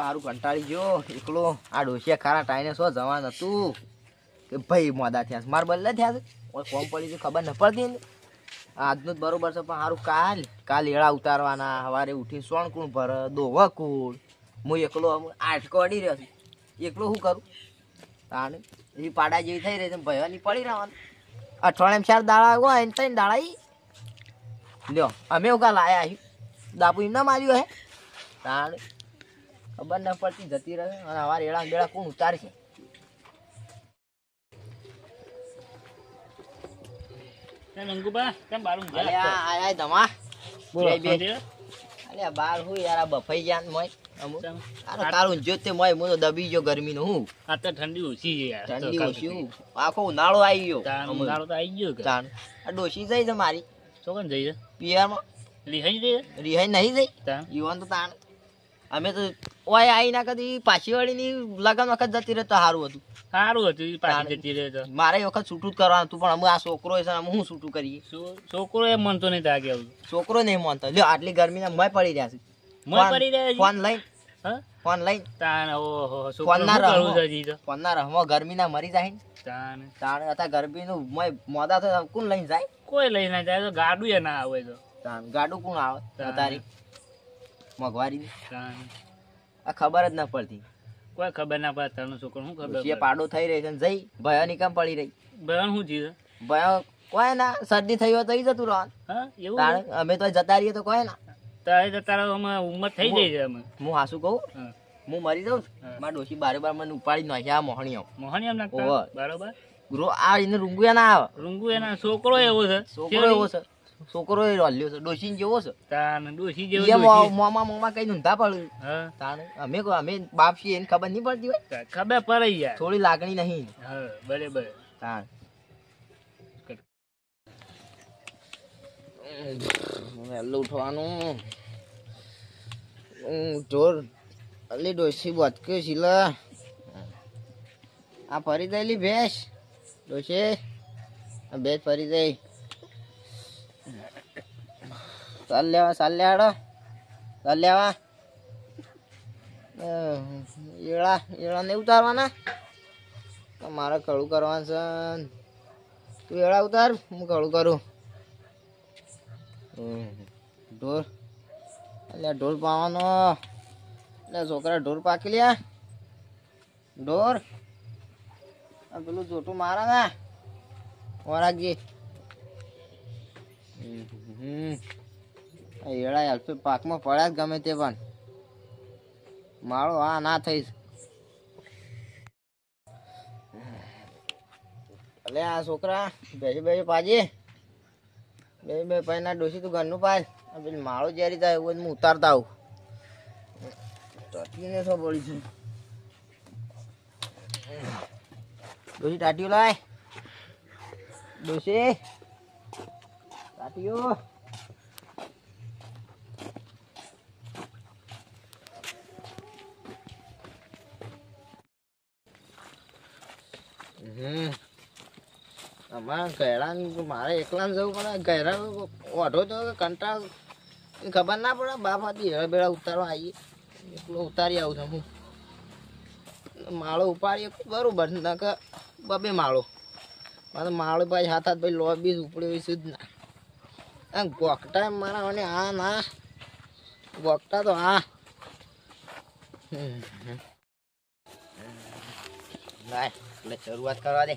હારું કંટાળી ગયો એકલો આ ડોશિયા ખારા ટાઈને શું જવાનું હતું કે ભાઈ મોડા થયા માર બદલે થયા છે કોમ પડી તો ખબર ન પડતી ને આજનું જ બરોબર છે પણ સારું કાલ એળા ઉતારવાના સવારે ઉઠીને સોણ કુણ ભર દોવા કુણ હું એકલો આઠકો અડી રહ્યો છું એકલો શું કરું તાણે એવી પાડા જેવી થઈ રહી છે ભયવાની પડી રહેવાનું અઠવાડિયામાં 4 દાડા હોય ને 3 દાડા લ્યો અમે એવું કાલ આયા અહીં દાબુ એમ ના માર્યું હે તાણે ખબર ન પડતી જતી રહે અને સવારે એળા બેળા કોણ ઉતારશે નંગુબા કેમ બારું આયા ધમા અલ્યા બાર હું યાર આ બફાઈ જાન મોય અમુ અરે તારું જોતે મોય મો તો દબી ગયો ગરમી નો હું આ તો ઠંડી ઓછી છે યાર ઠંડી ઓછી હું આખો ઉનાળો આવી ગયો ઉનાળો તો આવી ગયો તાણ આ ડોશી જઈ છે મારી ચોકન જઈ છે પિયરમાં રિહાઈ જઈ રિહાઈ નહીં જઈ ઈવન તો તાણ અમે તો ઓય આઈ ના કદી પાછી વાળીની લગન વખત જતી રહે તો સારું હતું પાછી જતી રહે તો મારે વખત છૂટું જ કરવાનું હતું પણ અમે આ છોકરો છે અમે હું છૂટું કરીએ છોકરો એ મનતો નહીં તાગે આવું છોકરો નહીં માનતો લ્યો આટલી ગરમીના મય પડી રહ્યા છે ફોન લઈ તાણ ઓહો ફોન ના રહમો ગરમીના મરી જાય ને તાણ હતા ગરમીનું મય મોદા તો કોણ લઈને જાય કોઈ લઈ ના જાય તો ગાડું એ ના આવે તો તાણ ગાડું કોણ આવે તારી મોંઘવારી આ ખબર જ ના પડતી કોઈ ખબર ના પડે તારનો છોકરો શું ખબર પાડો થઈ રહી છે જઈ ભયાની કેમ પડી રહી ભયાન શું જીવે ભયા કોઈ ના શરદી થઈ હોય તો જતું રહેવાનું અમે તો જતા રહીએ તો કોઈ ના તારા ઉંમર થઈ જાય છે અમે હું હાસુ કહું હું મરી જાઉં મારા ડોશી બારે બાર મને ઉપાડી નાખ્યા મોહણીઓ નાખતા બરોબર આ એને રૂંગુ ના આવે રૂંગુ એના છોકરો એવો છે છોકરો એ રોલ્યો છે ડોશી જેવો છે ડોશી જેવો મોમા કઈ નોંધા પડ્યું અમે બાપ છીએ એને ખબર નહીં પડતી હોય ખબર પડે યાર થોડી લાગણી નહીં બરાબર વહેલું ઉઠવાનું જોર અલી ડોશી બચકે શીલા આ ફરી દેલી ભેંસ ડોશી આ ભેંસ ફરી દઈ ચાલ લેવાડો એળા નહીં ઉતારવાના મારે કળું કરવાનું છે તું એળા ઉતાર હું કળું કરું ઢોર એટલે ઢોર પાવાનો એટલે છોકરા ઢોર પાકી લ્યા ઢોર પેલું જોટું મારે ને વરાગજી એળા હેલ્પ પાકમાં પડ્યા જ ગમે તે પણ માળો હા ના થઈશ એટલે આ છોકરા બે પાજી બે પૈના ડોસી તું ઘરનું પાય પેલી માળો જ્યારે થાય એવું હું ઉતારતા આવું ટાટીને શું પડી છે ડોસી ટાટીઓ લાય ડોસી ટાટીઓ અમારા ગયડા મારે એકલા જવું પડે ગયડા ઓઢો તો કંટાળ ખબર ના પડે બાપ હતી હેળા બેળા ઉતારવા આવીએ એકલો ઉતારી આવું છું હું માળો ઉપાડીએ બરોબર ના કે બબે માળો મારે માળો પાછી હાથ ભાઈ લોબી ઉપડ્યો છે જ ના ગોકટા મારા મને આ ના ગોકટા તો હા લાય એટલે શરૂઆત કરવા દે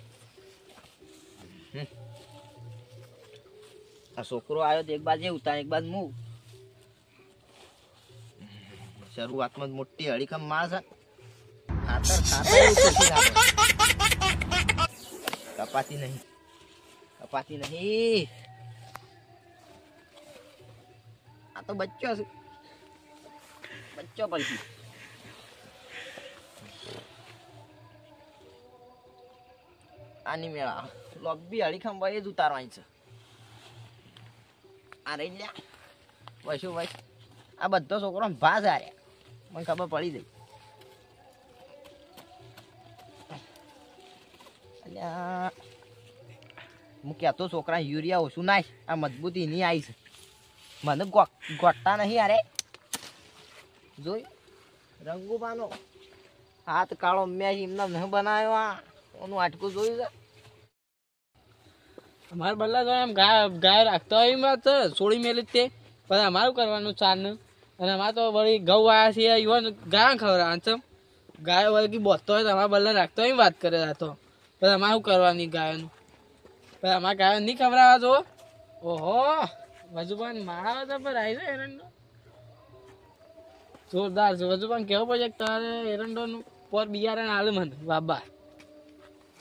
આ છોકરો આવ્યો તો એક બાજુ ઉતાર એક બાજુ હું શરૂઆતમાં મોટી હળીખમ માણસ કપાતી નહીં આ તો બચ્ચો છે પડતી આની મેળા લોબી હળીખમ ભાઈ જ ઉતારવાની છે આ રહી લ્યા વૈશું ભાઈ આ બધો છોકરો ભાસ આવ્યા મને ખબર પડી ગઈ અલ્યા હું કહેતો છોકરા યુરિયા ઓછું નાખ આ મજબૂતી નહીં આવી છે મને ગોટતા નહીં અરે જોઈ રંગુબાનો હાથ કાળો મેં એમને ન બનાવ્યો. આ ઓનું આટકું જોયું છે. અમારે બલ્લા તો એમ ગાય રાખતા હોય એમ વાત છે. છોડી મેલી જ તે પણ અમારું કરવાનું ચારનું. અને અમારે તો વળી ઘઉં આવ્યા છે ઈવન ગાય ખવડાવવાનું છે. ગાય વળગી બોસતો હોય તો અમારા બલ્લા રાખતો હોય એમ વાત કરે તો પણ અમારે શું કરવાની ગાયનું. પણ અમારે ગાયો નહીં ખવડાવવા જો. ઓહો વજુબાન મારા તો પર આવી જાય એરંડો જોરદાર છે. વજુબાન કેવું પડશે કે તારે એરંડોનું પર બિયારણ આલે મને બાબા.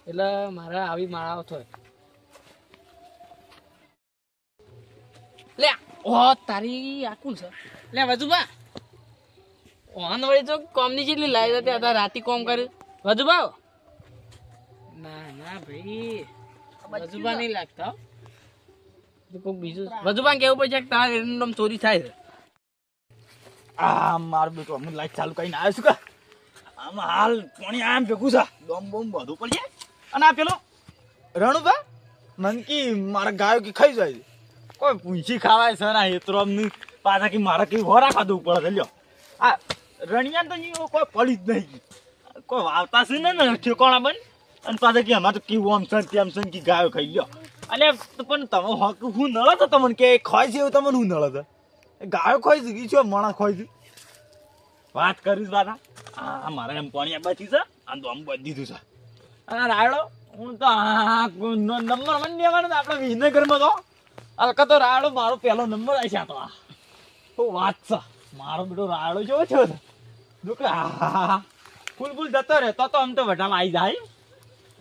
એટલે મારે આવી માળાઓ થાય. લે ઓ તારી આ કોણ છે લે વજુબા. ઓન વળી તો કોમની જેટલી લાવી હતી અત્યારે રાતી કોમ કર્યું વજુબા. ના ના ભાઈ વજુબા નહીં લાગતા કોઈક બીજું. વજુબા કેવું પડશે કે તારે એરંડોમ ચોરી થાય છે. આ મારું બેટું અમને લાઈટ ચાલુ કરીને આવ્યો છું કે આમાં હાલ પાણી આમ ભેગું છે બોમ બોમ બધું પડી જાય. અને આ પેલો રણુભા મનકી મારા ગાયો કે ખાઈ જાય છે. કોઈ પૂંછી ખાવાય છે ના એ તો અમને પાછા કે મારા કઈ હોરા ખાધું પડે લ્યો. આ રણિયા તો કોઈ પડી જ નહીં. કોઈ વાવતા છે ને ઠેકોણા બન અને પાછા કે અમારે તો કેવું આમ છે તેમ છે કે ગાયો ખાઈ લ્યો. અને પણ તમે હક હું નળે તો તમને કે ખાય છે એવું તમને હું નળે છે. ગાયો ખોઈ છે છો માણસ ખોઈ છે વાત કરીશ દાદા. આ મારે એમ પાણી બચી છે આમ તો આમ બધી દીધું છે. અને રાયડો હું તો નંબર મને લેવાનો આપણે વિજયનગરમાં તો હલકા તો રાયડો મારો પહેલો નંબર આવી છે. તો શું વાત છે મારો બેટો રાયડો જેવો થયો છે દુકડા. હા ફૂલ ફૂલ જતો રહે તો આમ તો વટામાં આવી જાય.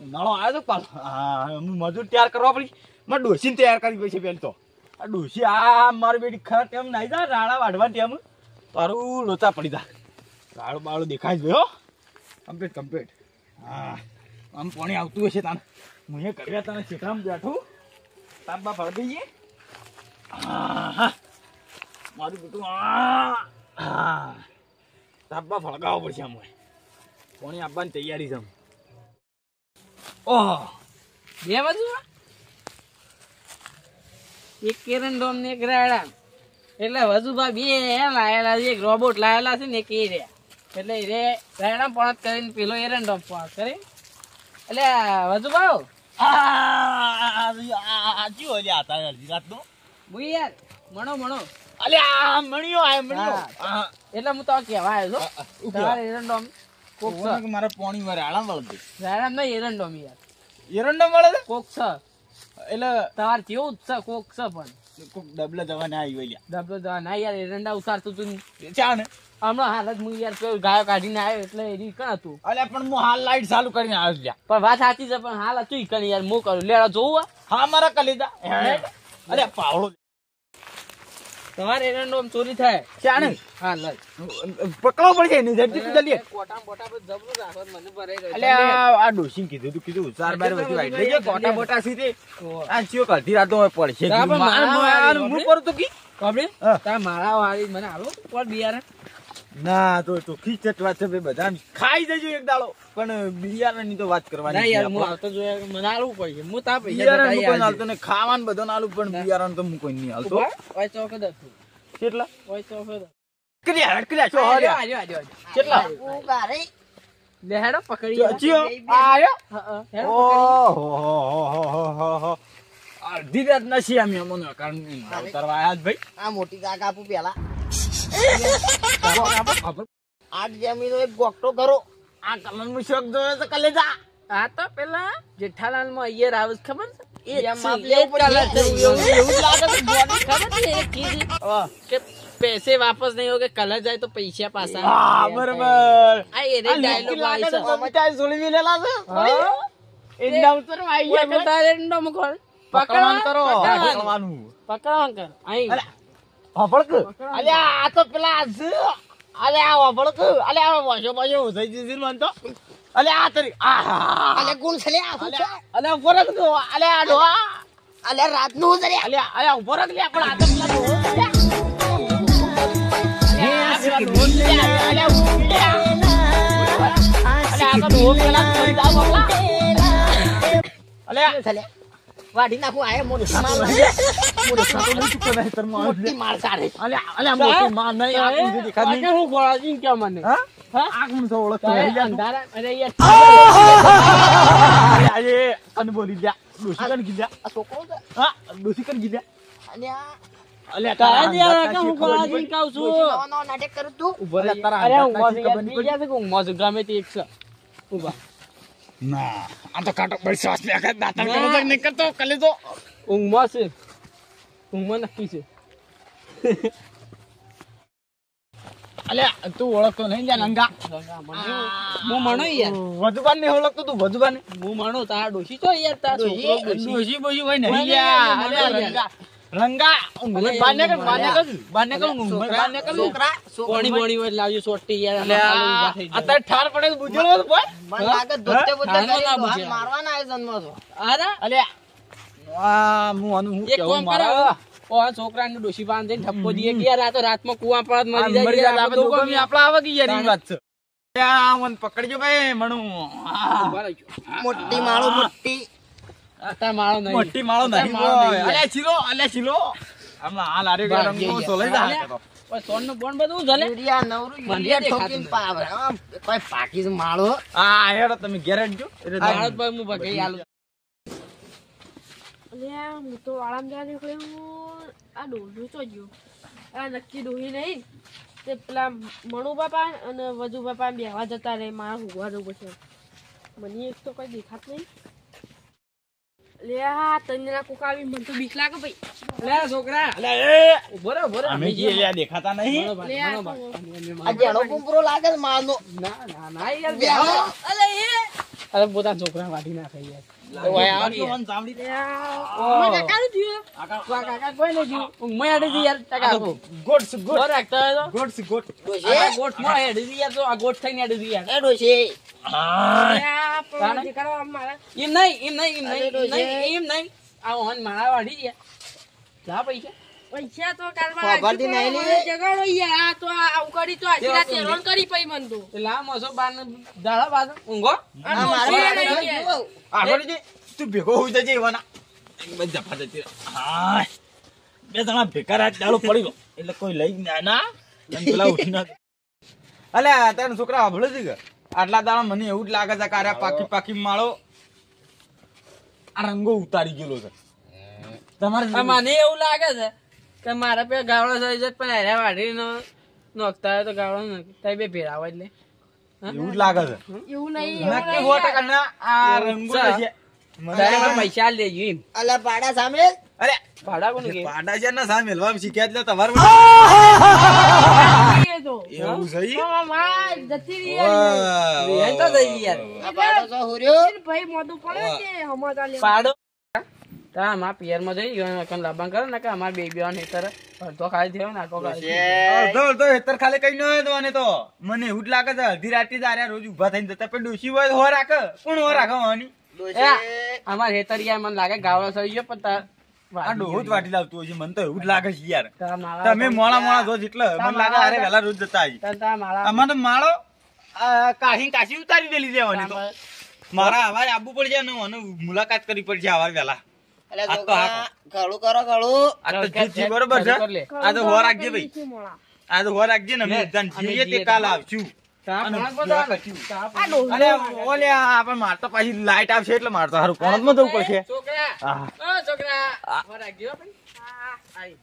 ઉનાળો આવ્યો તો પાછો હા મજૂર તૈયાર કરવા પડી. મારે ડોસીને તૈયાર કરી પછી પેલી તો આ ડોસી આ મારી બેટી ખરા ટેમ નાઈ જા રાડા વાઢવા ટેમ તારું લોચા પડી જા. રાડો બાળો દેખાય જ ભાઈ હો કમ્પ્લીટ કમ્પ્લીટ. હા આમ પાણી આવતું હશે તાને હું એ કર્યા તને શેઠામાં બેઠું તાપા ભર દઈએ. હા મારું બેટું હા તાપા ફળગાવવો પડશે આમ પાણી આપવાની તૈયારી છે. ઓહો બે વજુબા એક કેરંડોમ ને એક રાયડા એટલે વજુબા બે લાયેલા છે. એક રોબોટ લાયેલા છે ને એક એ રહ્યા એટલે એ રાયડા પણ કરીને પેલો એરંડોમ પણ કરે. એટલે વજુબા બોઈ યાર મણો મણો અલ્યા મણિયો આ મણિયો. એટલે હું તો કહેવા આવ્યો છું તમારે એરંડોમ કોક છે. મારે પાણી મારે આળા મળે રાયડા નહીં એરંડોમ યાર એરંડા મળે છે કોક છે એટલે તમારે કેવું જ છે કોક છે પણ કોક ડબલા જવાને આવી ગયા ડબલો દવા ના યાર એરંડા ઉતારતું તું નહીં. ચા ને હમણાં હાલ જ હું યાર પેલું ગાયો કાઢીને આવ્યો એટલે એની કણ હતું. અલ્યા પણ હું હાલ લાઈટ ચાલુ કરીને આવ્યો છું. પણ વાત સાચી છે પણ હાલ હતું કણ યાર હું કરું લેવા જોવું હા મારા કલીદા અરે પાવડો તમારે એરંડો ચોરી થાય ચા ને હા લઈ પકડવો પડશે ને જલ્દી જલ્દી. કોટા બોટા પર જબરું રાખો મને ભરાઈ રહ્યો. અલ્યા આ ડોશી કીધું ચાર બાર બધું આવી લેજે કોટા બોટા સીધી આ ચિયો કલથી રાતો પડશે. હું કરું તો કી કબડી તા મારા વાળી મને આલો કોણ બિયારણ ના તો ખીચટ વાત છે બધા ખાઈ જજો એક દાડો પણ બિયારણ ની તો વાત કરવાની ના યાર હું આવતો જોયા મને આલવું પડશે. હું તા બિયારણ કોઈ પૈસા હાલતો ને ખાવાનું બધું આલું પણ બિયારણ તો હું કોઈ નહીં હાલતો. ઓય ચોક દે કેટલા ઓય ચોક દે કેટલા છો હલ્યા આજો કેટલા હું ગારે લે હેડો પકડી ચિયો આયો હા હેડો ઓહો અડધી રાત નથી અમે અમને કારણ ઉતરવા આયા જ ભાઈ. આ મોટી કાકા આપું પેલા આઠ જમીનો એક ગોકટો કરો. આ કલર નું શોખ જોયો તો કલેજા આ તો પેલા જેઠાલાલ માં અય્યર આવે છે ખબર છે એ એમ માપ જ લેવું કલર છે. પડે. એવું જ લાગે છે બોડી ખબર છે એ કીધી કે पैसे वापस नहीं होगे कलर जाए तो पैसा पासा હા બરાબર આ એ રે ડાયલોગ લાગે તો વાળી મચાઈ સોલી વી લેલા છે હા એના ઉતર આવી છે ગયા તારે એન્ડો મકોર પકડવાનું કરો પકડવાનું પકડવાનું પકડવાનું કર આઈ હબળક અલ્યા આ તો પેલા છે અલ્યા હબળક અલ્યા વાશો બાજો થઈ જશે મન તો અલ્યા આ તરી અલે ગુણ છે લે આ શું છે? અલ્યા ફરક દો અલ્યા ડોહા અલે રાત નું ઉતરે અલ્યા અલ્યા ફરક લે પણ આ તો પેલા ડોહા વાઢી નાખું આયે મોટું માલ મોટી માર સારે અલ્યા મોટી માં નહીં આપી દીધી ખાધી હું બોલાજી કે મને હા હા? આ કોણ છો ઓળખતો તારે નહીં લ્યા તું? અંધારા અરે યાર આજે કન બોલી લ્યા ડોશી કન ગીલ્યા આ છોકરો છે હા ડોશી કન ગીલ્યા અને આ અલ્યા તારે તારા જ યાર અંગાત કે હું ખબર કોલાજી નહીં. કહું છું નવા નવા નાટક કરું તું ઉભો રહે તારા અરે હું અંગાત મોજ ખબર નહીં યાર થઈ ગયા છે કે હું મોજ ગમે તે એક છે ઉભા ના આ તો કાટો બળી શ્વાસ લે આખા દાંતણ કરો તો નહીં કરતો કલે તો ઊંઘમાં છે ઊંઘમાં નક્કી છે અલ્યા તું ઓળખતો નહીં લ્યા નંગા હું મણો યાર વધુબાન નહીં ઓળખતો તું વધુબાન હું મણો તારા ડોશી તો યાર તારા છોકરો ડોશી ડોશી બોશી હોય નહીં નહીં લ્યા. લ્યા અલ્યા રંગા રંગા ઊંઘમાં અલ્યા, બાને કર ઊંઘમાં બાને કર ઊંઘમાં બાને કર છોકરા પોણી પોણી હોય લાવજો સોટી યાર અલ્યા ઊભા થઈ જાય. અત્યારે ઠાર પડે તો બુજેલો હતો બોય મને લાગે ધોતે બોતે હાલો કરી ના તો પૂછે. હાલ મારવાના આયોજનમાં છો અરે અલ્યા આ હું આનું હું એક કેવું કામ મારા કરો ઓ છોકરાને ડોશી બાંધે ઠપકો દીએ કે યાર આ તો રાતમાં કુવા પર જ મરી મરી જાય જાય આપણે આપણે દોગમી આપણા આવે કે યાર ઈ વાત છે આ મન પકડજો ભાઈ મણું ઉભા રહેજો. મોટી માળો મોટી તાર માળો નહીં મોટી માળો નહીં માળો નહીં. બોય. અલ્યા ચીલો હમણાં હાલ હારે ભાગ રંગો જઈએ. સોલાઈ જાય તો. ઓય સોનનું બોન બધું જલે યુરિયા નવરું મને યુરિયા દેખાતું ઠોકીને પાવે આમ કોઈ પાકી છે માળો હા હેડો તમે ઘેર હેડજો એટલે માળો પર હું ભગાઈ આલું અલ્યા હું તો આરામ જવા નીકળ્યો આ ડોહી તો ગયો આ નક્કી ડોહી નહીં તે પેલા મણુ બાપા અને વધુ બાપા બેહવા જતા રહે મારા હુગવા જવું પડશે મને એક તો કઈ દેખાત નહીં અલ્યા તને કોક આવી મને તો બીક લાગે ભાઈ લે છોકરા અલ્યા એ ઉભો રહો ઉભો રહો અમે જે લ્યા દેખાતા નહીં મણો ભાઈ, લે આ મણો તો. ભાઈ. આ જેણો પુંપરો લાગે છે માળનો ના ના ના યાર બેહો. અલે એ અરે પોતાના છોકરા વાઢી નાખે યાર ઓય આવો ને યાર. મારા કાકાનું થયું તું આ કાકા કોઈ નહીં જીવ ઊંઘમાં હેડી દી યાર તારા કાકો. ગોટ્સ બોલ રાખતા હોય તો ગોટ્સ ગોટ આ ગોઠમાં હેડી દી યાર તો આ ગોઠ થઈને હેડી દી યાર એ ડોશી અલ્યા પણ દેખાડવા મારા એમ નહીં એમ નહીં એમ અરે નહીં રોજે. એમ નહીં આ ઓહન મારા વાઢી ગયા જા પૈસા પૈસા તો કાલમાં ખબરથી નહીં લીધી? જગાડો યાર આ તો આવું કરી તો આખી રાત હેરાન કરી પઈ મન તો એટલે આ મોસો બાર દાડા બાદ ઊંઘો આ આ મારે ડોશી વાળા નહીં જોવો. આગળ જે તું ભેગો હોઈ જજે એવાના બધા જફા જતી રહે. હાય. બે જણા ભેગા રાત દાડો પડી ગયો એટલે કોઈ લઈ ના ના અને પેલા ઉઠી ના અલ્યા તારા છોકરા સાંભળે છે કે આટલા દાડા મને એવું જ લાગે છે કે આ પાકી પાકી માળો આ રંગો ઉતારી ગયેલો છે તમારે મને એવું લાગે છે કે મારા પે ગાવડો થઈ જાય પણ હેરા વાઢી નોખતા હોય તો ગાવડો નોખતા બે ભેળાવો એટલે એવું જ લાગે છે એવું નહીં નક્કી 100% ના આ રંગો છે તારે મને પૈસા લેજો એમ અલા પાડા સામે અરે ભાડા કોને કે પાડા છે ને સામે મેલવા શીખ્યા એટલે તમારે એ તો એવું છે માં જતી રહી એ તો થઈ ગઈ યાર આ પાડો તો હુર્યો ભાઈ મોઢું પડે કે હમતા લે પાડો તા માં પિયર માં જઈ ગયો કન લાબાન કરે ને કે અમાર બેબી આને તર અડધો ખાઈ થયો ને આખો ખાઈ થયો. અડધો હેતર ખાલી કઈ ન હોય તો આને તો મને એવું જ લાગે છે અડધી રાતે જ આર્યા રોજ ઉભા થઈને જતા પણ ડોશી હોય તો હો રાખે કોણ હો રાખે વાની ડોશી અમાર હેતરિયા મને લાગે ગાવડો થઈ ગયો પણ તાર આ ડોહું જ વાટી લાવતું હોય છે મને તો એવું જ લાગે છે યાર તાર માળા તમે મોડા મોડા જો એટલે મને લાગે અરે વેલા રોજ જતા આવી તાર માળા અમારે તો માળો કાઢી કાશી ઉતારી દેલી દેવાની તો મારા આવાજ આવવું પડશે ને અને મુલાકાત કરવી પડશે આવાર વેલા અલે આ તો છોકરા ઘણું કરો ઘણું આ તો જે જી બરોબર છે કર લે. આ તો હો રાખજે ભાઈ મોળા આ તો હો રાખજે ને અમે તને જઈએ તે કાલ આવશું તાર અને માળા બધા મુલાકાત થયું. તાર આ ડોહી અરે ઓલે આપણે મારતો પાછી લાઈટ આવશે એટલે મારતો હારું કોણમાં જવું પડશે છોકરા હા ઓ છોકરા વરા ગયો ભાઈ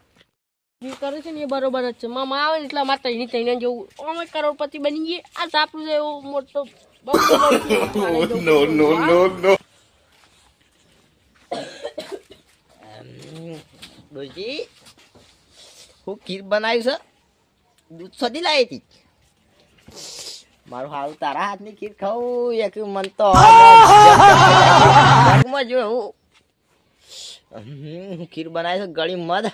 જે કરે છે ને એ બરોબર જ છે મામા આવે ને એટલે અમારે તૈની તૈને જવું અમે કરોડપતિ બની ગઈએ આ તાપલું એવો મોટો ડોશી હું ખીર બનાવી છે દૂધ સદી લાવી હતી મારું હારું તારા હાથની ખીર ખાવું એક મન તો જગમાં જો હું ખીર બનાવી છે ગળી મધ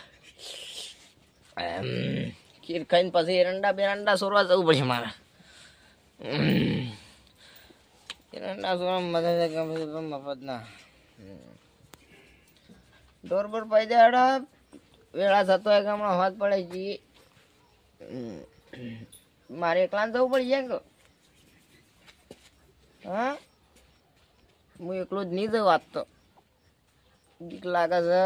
ખીર ખાઈને પછી એરંડા બેરંડા સોરવા જવું પડશે મારે એરંડા સોરવા મજા ગમે છે પણ મફત ના ડોર બોર પાઈ દે હડપ વેળા થતો હોય કે હમણાં હાથ પડે જઈએ મારે એકલાને જવું પડી જાય કે હા હું એકલો જ નહીં જવું આજ તો બીક લાગે છે